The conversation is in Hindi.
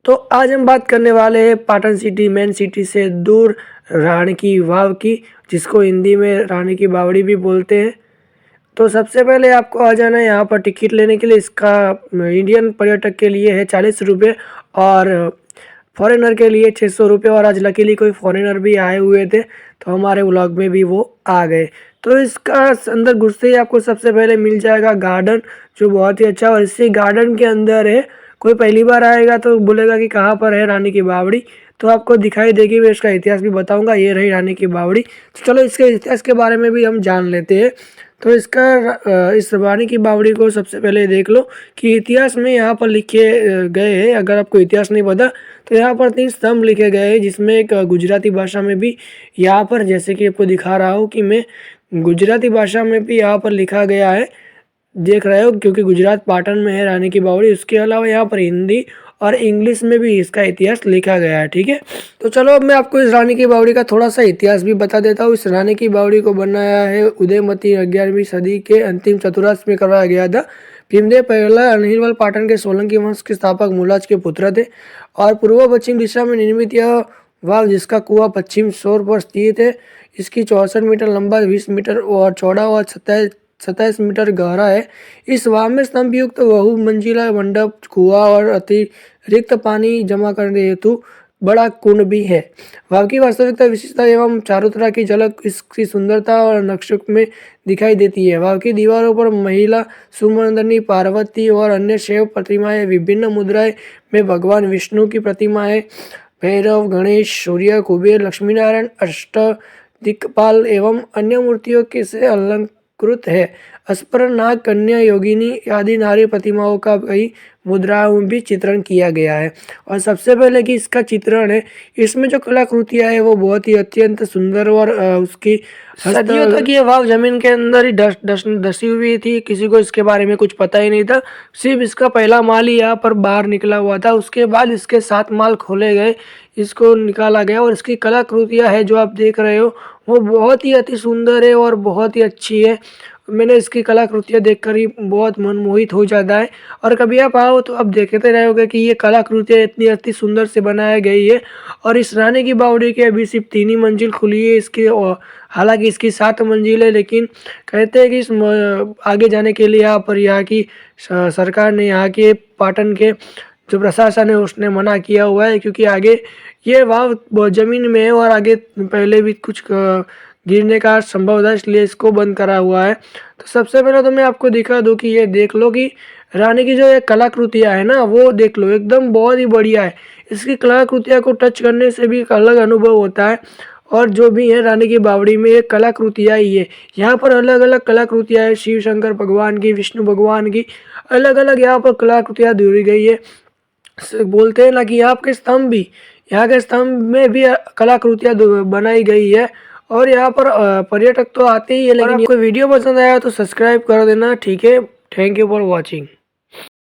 तो आज हम बात करने वाले हैं पाटन सिटी मेन सिटी से दूर रानी की वाव की, जिसको हिंदी में रानी की बावड़ी भी बोलते हैं। तो सबसे पहले आपको आ जाना है यहाँ पर टिकट लेने के लिए। इसका इंडियन पर्यटक के लिए है 40 रुपये और फॉरेनर के लिए 600 रुपये। और आज लकीली कोई फॉरेनर भी आए हुए थे तो हमारे व्लॉग में भी वो आ गए। तो इसका अंदर घुसते ही आपको सबसे पहले मिल जाएगा गार्डन, जो बहुत ही अच्छा। और इसी गार्डन के अंदर है, कोई पहली बार आएगा तो बोलेगा कि कहाँ पर है रानी की बावड़ी, तो आपको दिखाई देगी। मैं इसका इतिहास भी बताऊंगा। ये रही रानी की बावड़ी। तो चलो इसके इतिहास के बारे में भी हम जान लेते हैं। तो इस रानी की बावड़ी को सबसे पहले देख लो कि इतिहास में यहाँ पर लिखे गए हैं। अगर आपको इतिहास नहीं पता तो यहाँ पर 3 स्तंभ लिखे गए हैं, जिसमें एक गुजराती भाषा में भी यहाँ पर, जैसे कि आपको दिखा रहा हूँ कि मैं गुजराती भाषा में भी यहाँ पर लिखा गया है, देख रहे हो, क्योंकि गुजरात पाटन में है रानी की बावड़ी। उसके अलावा यहाँ पर हिंदी और इंग्लिश में भी इसका इतिहास लिखा गया है। ठीक है, तो चलो अब मैं आपको इस रानी की बावड़ी का थोड़ा सा इतिहास भी बता देता हूँ। इस रानी की बावड़ी को बनाया है उदयमती 11वीं सदी के अंतिम चतुर्थांश में करवाया गया था। भीमदेव पहला अनिलवाल पाटन के सोलंकी वंश के स्थापक मुलाज के पुत्र थे और पूर्व पश्चिम दिशा में निर्मित यह वाव, जिसका कुआं पश्चिम छोर पर स्थित है, इसकी 64 मीटर लंबा, 20 मीटर और चौड़ा और 27 मीटर गहरा है। इस वाव में स्तंभ युक्त बहुमंजिला मंडप, कुआं और अतिरिक्त पानी जमा करने हेतु बड़ा कुंड भी है। वाव की वास्तविकता, विशेषता एवं चारों की झलक इसकी सुंदरता और नक्शे में दिखाई देती है। वाव की दीवारों पर महिला सुमंदनी, पार्वती और अन्य शैव प्रतिमाएं, विभिन्न मुद्राएं में भगवान विष्णु की प्रतिमाएं, भैरव, गणेश, सूर्य, कुबेर, लक्ष्मीनारायण, अष्ट दिक्पाल एवं अन्य मूर्तियों के से अलंकृत है। अस्पर, नाग, कन्या, योगिनी आदि नारी प्रतिमाओं का कई मुद्राओं में भी चित्रण किया गया है। और सबसे पहले कि इसका चित्रण है, इसमें जो कलाकृतियां है वो बहुत ही अत्यंत सुंदर और उसकी सदियों तक ये वाव जमीन के अंदर ही धसी हुई थी। किसी को इसके बारे में कुछ पता ही नहीं था। सिर्फ इसका पहला माल ही यहाँ पर बाहर निकला हुआ था। उसके बाद इसके 7 माल खोले गए, इसको निकाला गया। और इसकी कलाकृतियां है जो आप देख रहे हो वो बहुत ही अति सुंदर है और बहुत ही अच्छी है। मैंने इसकी कलाकृतियाँ देखकर ही बहुत मन मोहित हो जाता है। और कभी आप आओ तो आप देखते रहोगे कि ये कलाकृतियाँ इतनी अति सुंदर से बनाई गई है। और इस रानी की बावड़ी की अभी सिर्फ 3 ही मंजिल खुली है इसकी, हालांकि इसकी 7 मंजिल है, लेकिन कहते हैं कि इस आगे जाने के लिए यहाँ की सरकार ने, यहाँ के पाटन के जो प्रशासन है उसने मना किया हुआ है, क्योंकि आगे ये वाव जमीन में है और आगे पहले भी कुछ गिरने का संभव था, इसलिए इसको बंद करा हुआ है। तो सबसे पहले तो मैं आपको दिखा दूं कि ये देख लो कि रानी की जो ये कलाकृतियाँ है ना, वो देख लो, एकदम बहुत ही बढ़िया है। इसकी कलाकृतियाँ को टच करने से भी एक अलग अनुभव होता है। और जो भी है रानी की बावड़ी में ये कलाकृतियाँ ही है। यहाँ पर अलग अलग कलाकृतियाँ है, शिव शंकर भगवान की, विष्णु भगवान की, अलग अलग यहाँ पर कलाकृतियाँ जोड़ी गई है। बोलते हैं ना कि यहाँ के स्तंभ में भी कलाकृतियाँ बनाई गई है। और यहाँ पर पर्यटक तो आते ही है, लेकिन आपको वीडियो पसंद आया तो सब्सक्राइब कर देना। ठीक है, थैंक यू फॉर वॉचिंग।